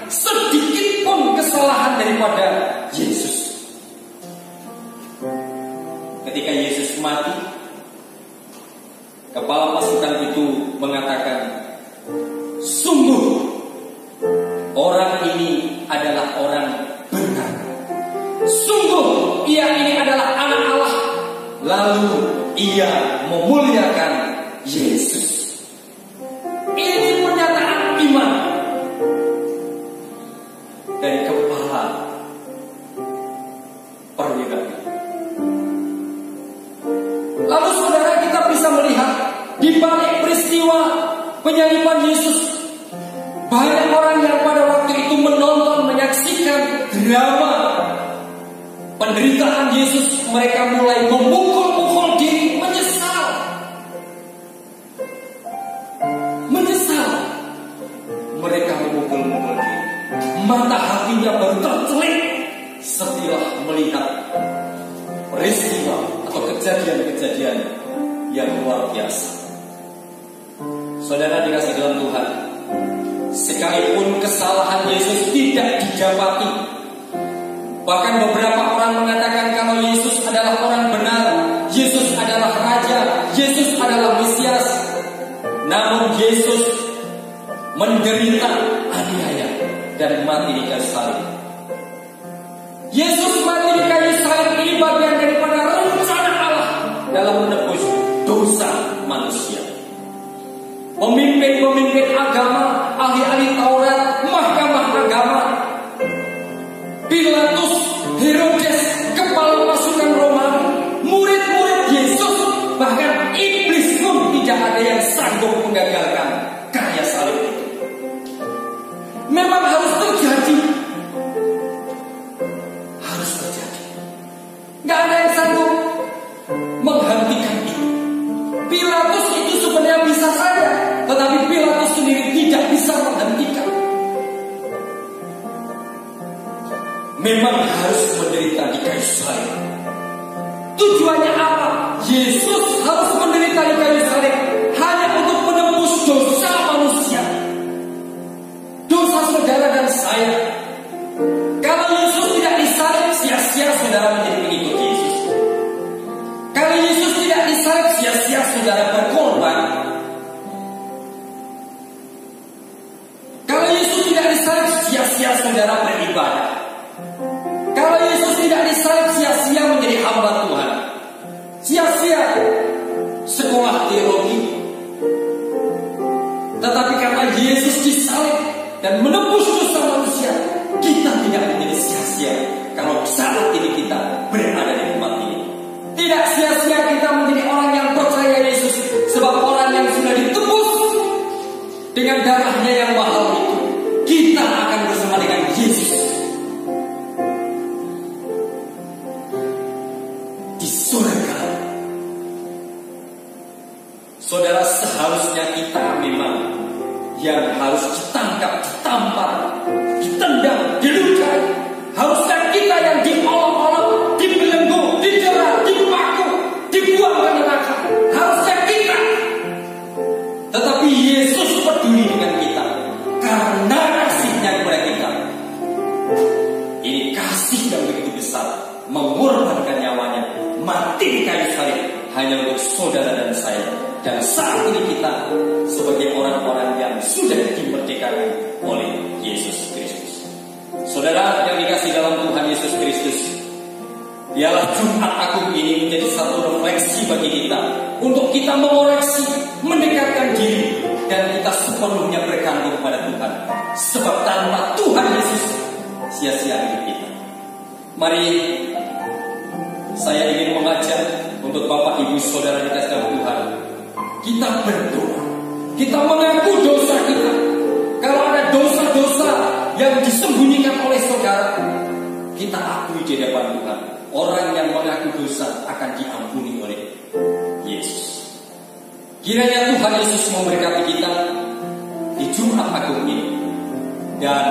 sedikit pun kesalahan daripada Yesus. Ketika Yesus mati, Kepala pasukan itu mengatakan, sungguh orang ini adalah orang benar. Sungguh ia ini adalah anak Allah. Lalu ia memuliakan Yesus. Ini pernyataan iman dari kepala perwira. Lalu saudara, kita bisa melihat di balik peristiwa penyaliban Yesus, banyak orang yang pada waktu itu menonton, menyaksikan drama penderitaan Yesus. Mereka mulai memukul-mukul diri, menyesal. Mereka memukul-mukul diri. Mata hatinya baru tercelik setelah melihat peristiwa atau kejadian-kejadian yang luar biasa. Saudara dikasih dalam Tuhan, sekalipun kesalahan Yesus tidak didapati, bahkan beberapa orang mengatakan kalau Yesus adalah orang benar, Yesus adalah Raja, Yesus adalah Mesias, namun Yesus menderita aniaya dan mati di kayu salib. Yesus mati di kayu salib ini bagian daripada rencana Allah dalam menebus dosa manusia. Pemimpin-pemimpin agama, ahli-ahli Taurat, mahkamah agama, Pilatus, Herodes, kepala pasukan Romawi, murid-murid Yesus, bahkan iblis pun tidak ada yang sanggup menggagalkan karya salib itu. Memang harus terjadi. Harus terjadi. Gak ada yang sanggup menghentikan itu. Pilatus itu sebenarnya bisa saja, tetapi Pilatus sendiri tidak bisa menghentikan. Memang harus menderita di kayu salib. Tujuannya apa? Yesus harus menderita di kayu salib hanya untuk menembus dosa manusia, dosa saudara dan saya. Kalau Yesus tidak disalib, sia-sia saudara menjadi pengikut Yesus. Kalau Yesus tidak disalib, sia-sia saudara berkorban. Kalau Yesus tidak disalib, sia-sia saudara beribadah. Kalau Yesus tidak disalib, sia-sia menjadi hamba Tuhan, sia-sia sekolah teologi. Tetapi karena Yesus disalib dan menembus dosa manusia, kita tidak menjadi sia-sia kalau saat ini kita berada di tempat ini. Tidak sia-sia kita menjadi orang yang percaya Yesus, sebab orang yang sudah ditebus dengan darahnya yang mahal itu, kita akan bersama dengan Yesus di surga. Saudara, seharusnya kita memang yang harus ditangkap, ditampar, ditendang, dilukai. Harusnya kita yang diolok-olok, dibelenggu, didera, dipaku, dibuang ke neraka. Harusnya kita. Tetapi Yesus peduli dengan kita karena kasihnya kepada kita. Ini kasih yang begitu besar, mengorbankan nyawanya, mati di kayu salib hanya untuk saudara dan saya. Dan saat ini kita sebagai orang-orang yang sudah dimerdekakan oleh Yesus Kristus. Saudara yang dikasih dalam Tuhan Yesus Kristus, biarlah Jumat Agung ini menjadi satu refleksi bagi kita, untuk kita mengoreksi, mendekatkan diri, dan kita sepenuhnya bergantung pada Tuhan. Sebab tanpa Tuhan Yesus, sia-sia hidup kita. Mari saya ingin mengajak untuk Bapak Ibu Saudara dikasih dalam Tuhan, kita berdoa, kita mengaku dosa kita. Kalau ada dosa-dosa yang disembunyikan oleh saudara, kita akui di depan Tuhan. Orang yang mengaku dosa akan diampuni oleh Yesus. Kiranya Tuhan Yesus memberkati kita di Jumat Agung ini, dan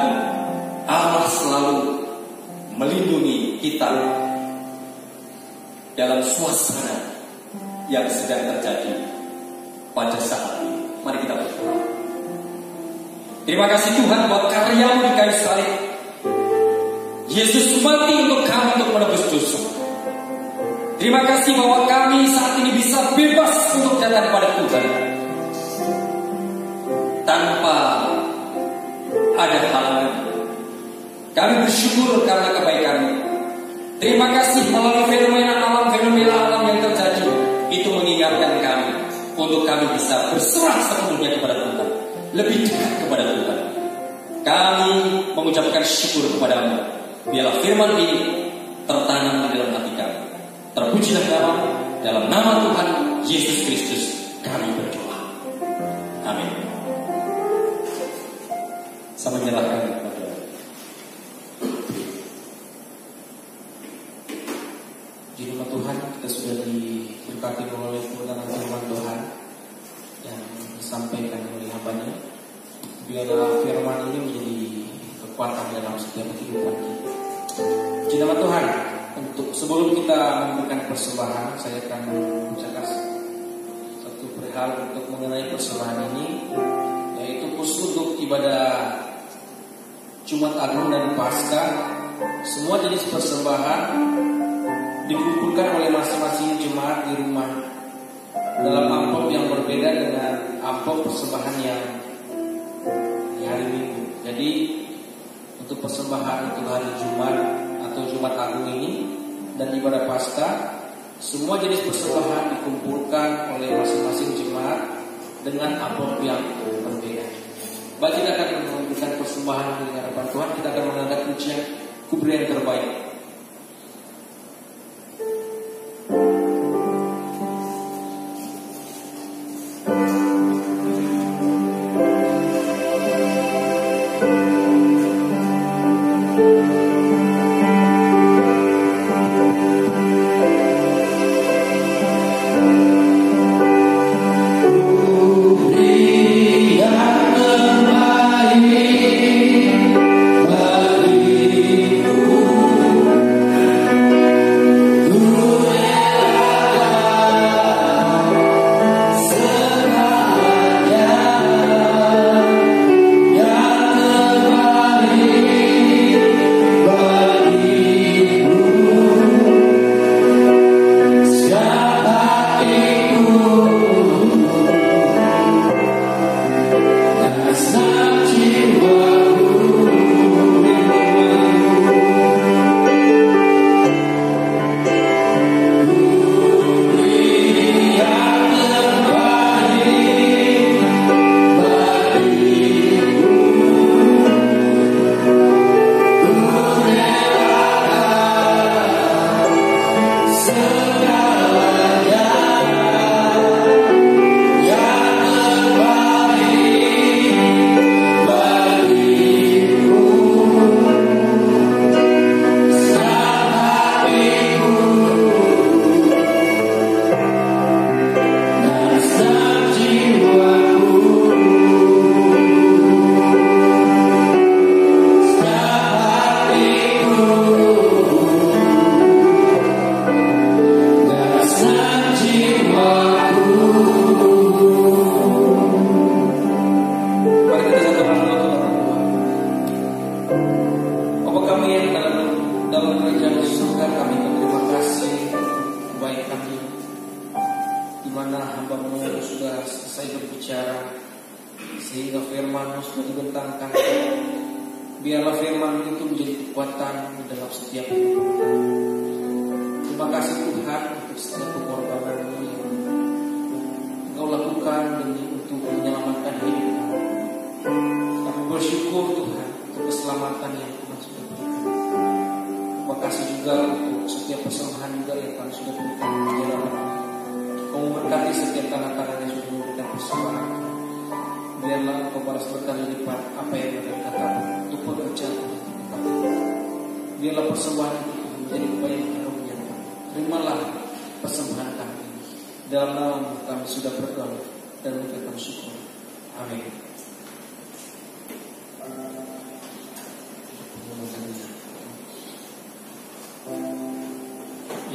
Allah selalu melindungi kita dalam suasana yang sedang terjadi pada saat ini. Mari kita berdoa. Terima kasih Tuhan buat karya-Mu di kayu salib. Yesus mati untuk kami, untuk menebus dosa. Terima kasih bahwa kami saat ini bisa bebas untuk datang kepada Tuhan tanpa ada halangan. Kami bersyukur karena kebaikan-Mu. Terima kasih melalui fenomena alam yang terjadi, itu mengingatkan kami untuk kami bisa berserah sepenuhnya kepada Tuhan, lebih dekat kepada Tuhan. Kami mengucapkan syukur kepada-Mu. Biarlah firman ini tertanam di dalam hati kami. Terpujilah Bapa, dalam nama Tuhan Yesus Kristus kami berdoa. Amin. Saya menyerahkan kepada di nama Tuhan. Kita sudah diberkati oleh kebenaran firman Tuhan yang disampaikan oleh hamba-Nya. Biarlah firman ini menjadi kekuatan dalam setiap kehidupan kita. Di nama Tuhan. Untuk sebelum kita memberikan persembahan, saya akan mengucapkan satu perihal untuk mengenai persembahan ini, yaitu khusus untuk ibadah Jumat Agung dan Paskah. Semua jenis persembahan dikumpulkan oleh masing-masing jemaat di rumah dalam amplop yang berbeda dengan amplop persembahan yang di hari Minggu. Jadi untuk persembahan untuk hari Jumat atau Jumat Agung ini dan ibadah Paskah, semua jenis persembahan dikumpulkan oleh masing-masing jemaat dengan amplop yang berbeda. Baik, kita akan memberikan persembahan di hadapan Tuhan. Kita akan mengangkat pujian kuberi yang terbaik.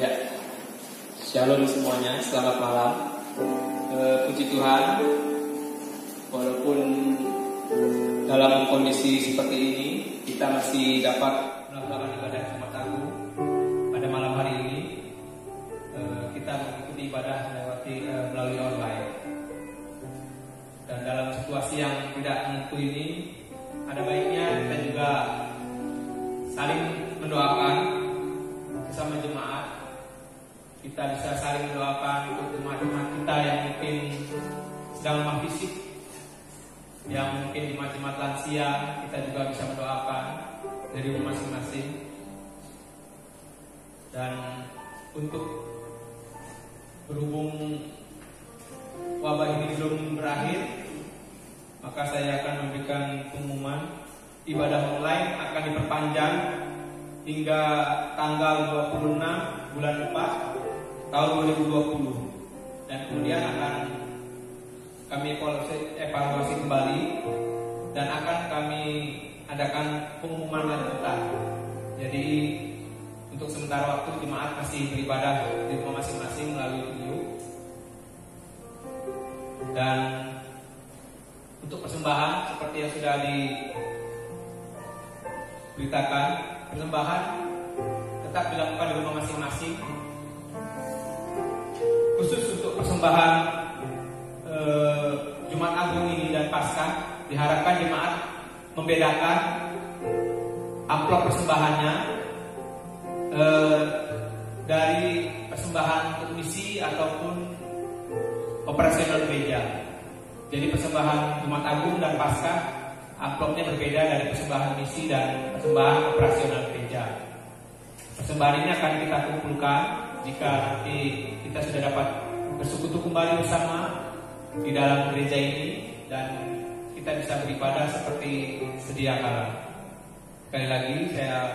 Ya, shalom semuanya, selamat malam. Puji Tuhan, walaupun dalam kondisi seperti ini, kita masih dapat melakukan ibadah Jumat Agung pada malam hari ini. mengikuti ibadah melalui online. Dan dalam situasi yang tidak menentu ini, ada baiknya kita juga saling mendoakan bersama jemaat. Kita bisa saling mendoakan untuk jemaat-jemaat kita yang mungkin sedang lemah fisik, yang mungkin jemaat-jemaat lansia, kita juga bisa mendoakan dari rumah masing-masing. Dan untuk berhubung wabah ini belum berakhir, maka saya akan memberikan pengumuman ibadah online akan diperpanjang hingga tanggal 26 bulan 4 tahun 2020, dan kemudian akan kami evaluasi kembali dan akan kami adakan pengumuman lanjutan. Jadi untuk sementara waktu jemaat masih beribadah di rumah masing-masing melalui video. Dan untuk persembahan seperti yang sudah diberitakan, persembahan tetap dilakukan di rumah masing-masing. Khusus untuk persembahan Jumat Agung ini dan Paskah, diharapkan jemaat membedakan amplop persembahannya dari persembahan untuk misi ataupun operasional gereja. Jadi persembahan Jumat Agung dan Paskah amplopnya berbeda dari persembahan misi dan persembahan operasional gereja. Persembahan ini akan kita kumpulkan jika nanti kita sudah dapat bersekutu kembali bersama di dalam gereja ini dan kita bisa beribadah seperti sedia kala. Sekali lagi saya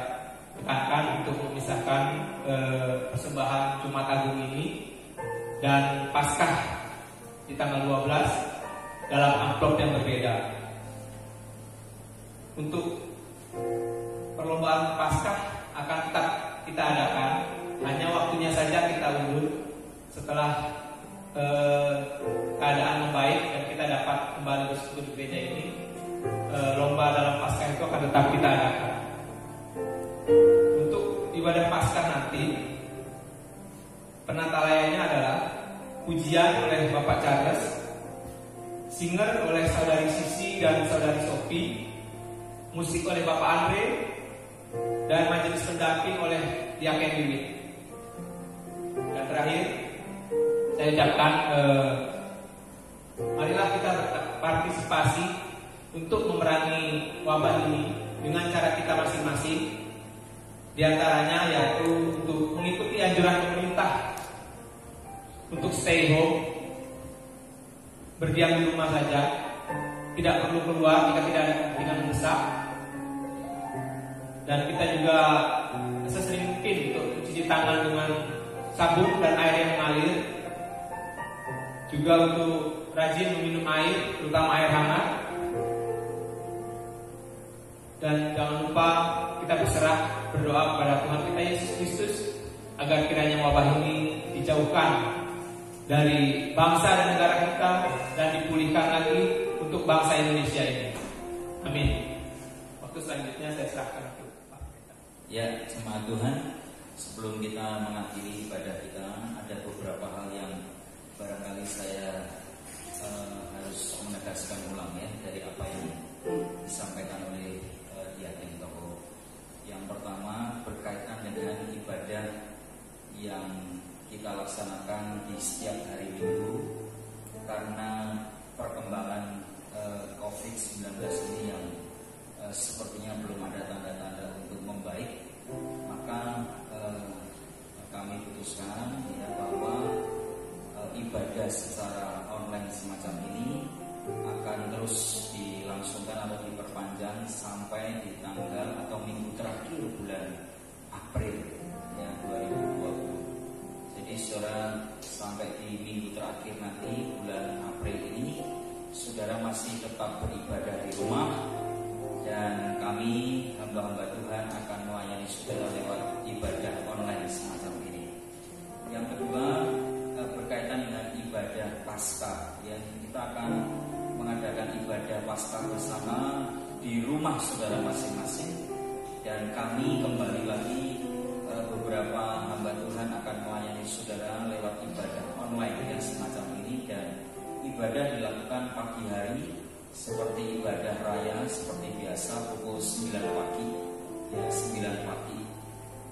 tekankan untuk memisahkan persembahan Jumat Agung ini dan Paskah di tanggal 12 dalam amplop yang berbeda. Untuk perlombaan Paskah akan tetap kita adakan, hanya waktunya saja kita undur setelah keadaan membaik dan kita dapat kembali bersekutu di gereja ini. Lomba dalam Paskah itu akan tetap kita adakan. Untuk ibadah Paskah nanti, penata layaknya adalah pujian oleh Bapak Charles, singer oleh Saudari Sisi dan Saudari Sophie, musik oleh Bapak Andre, dan majelis pendamping oleh Diaken Wiwit. Dan terakhir, saya ucapkan marilah kita berpartisipasi untuk memerangi wabah ini dengan cara kita masing-masing. Di antaranya yaitu untuk mengikuti anjuran pemerintah untuk stay home, berdiam di rumah saja, tidak perlu keluar jika tidak ada kepentingan mendesak. Dan kita juga sesering mungkin untuk mencuci tangan dengan sabun dan air yang mengalir. Juga untuk rajin meminum air, terutama air hangat. Dan jangan lupa kita berserah berdoa kepada Tuhan kita Yesus Kristus agar kiranya wabah ini dijauhkan dari bangsa dan negara kita dan dipulihkan lagi untuk bangsa Indonesia ini. Amin. Waktu selanjutnya saya serahkan ke Pak Pendeta. Ya, jemaat Tuhan, sebelum kita mengakhiri ibadah kita, ada beberapa hal yang barangkali saya harus menegaskan ulang ya dari apa yang disampaikan oleh Diaken Toko. Yang pertama berkaitan dengan ibadah yang kita laksanakan di setiap hari Minggu, karena perkembangan COVID-19 ini yang sepertinya belum ada tanda-tanda untuk membaik, maka kami putuskan ya bahwa ibadah secara online semacam ini akan terus dilangsungkan atau diperpanjang sampai di tanggal atau minggu terakhir bulan April ya 2020. Jadi saudara, sampai di minggu terakhir nanti bulan April ini saudara masih tetap beribadah di rumah, dan kami hamba-hamba Tuhan akan melayani saudara lewat ibadah online semacam ini. Yang kedua berkaitan dengan ibadah Paskah ya, kita akan mengadakan ibadah Paskah bersama di rumah saudara masing-masing, dan kami kembali lagi beberapa hamba Tuhan akan melayani saudara lewat ibadah ibadah dilakukan pagi hari seperti ibadah raya seperti biasa pukul 9 pagi ya, 9 pagi.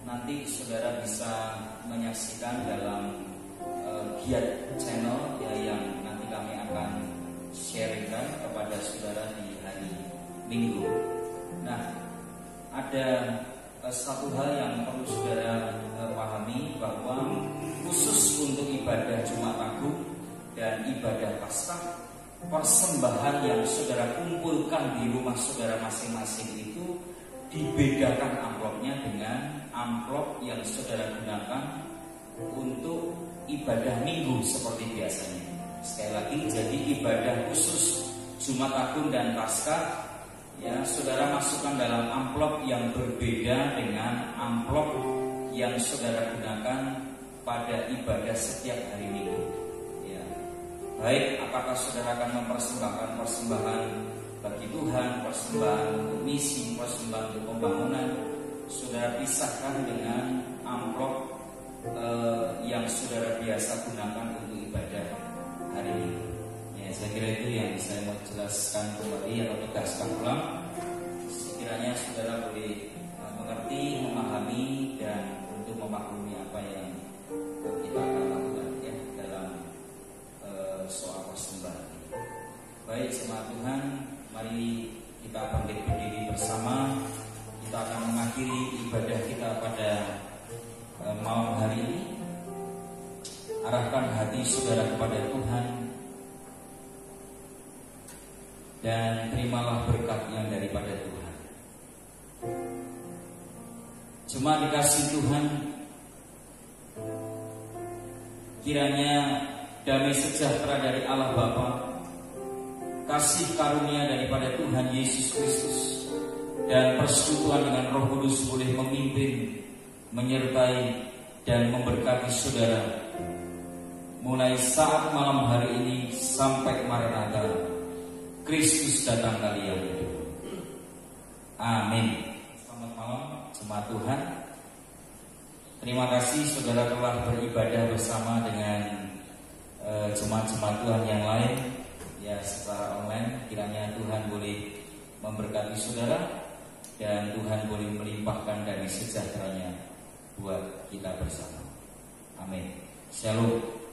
Nanti saudara bisa menyaksikan dalam Giat channel ya, yang nanti kami akan sharingkan kepada saudara di hari Minggu. Nah, ada satu hal yang perlu saudara pahami, bahwa khusus untuk ibadah Jumat Agung dan ibadah Paskah, persembahan yang saudara kumpulkan di rumah saudara masing-masing itu dibedakan amplopnya dengan amplop yang saudara gunakan untuk ibadah Minggu seperti biasanya. Sekali lagi, jadi ibadah khusus Jumat Agung dan Paskah ya, saudara masukkan dalam amplop yang berbeda dengan amplop yang saudara gunakan pada ibadah setiap hari Minggu ya. Baik, apakah saudara akan mempersembahkan persembahan bagi Tuhan, persembahan untuk misi, persembahan untuk pembangunan, saudara pisahkan dengan amplop yang saudara biasa gunakan untuk ibadah hari ini. Ya, saya kira itu yang saya mau jelaskan kembali atau tegaskan ulang. Sekiranya saudara boleh mengerti, memahami, dan untuk memaklumi apa yang kita akan lakukan ya dalam soal persembahan. Baik, jemaat Tuhan, mari kita bangkit berdiri bersama. Kita akan mengakhiri ibadah kita pada malam hari ini. Arahkan hati saudara kepada Tuhan dan terimalah berkat yang daripada Tuhan. Jemaat dikasih Tuhan, kiranya damai sejahtera dari Allah Bapa, kasih karunia daripada Tuhan Yesus Kristus, dan persekutuan dengan Roh Kudus boleh memimpin, menyertai, dan memberkati saudara mulai saat malam hari ini sampai Maranatha, Kristus datang kali yang kedua. Amin. Selamat malam jemaat Tuhan. Terima kasih saudara telah beribadah bersama dengan jemaat-jemaat Tuhan yang lain ya secara online. Kiranya Tuhan boleh memberkati saudara dan Tuhan boleh melimpahkan damai sejahteranya buat kita bersama. Amin. Shalom.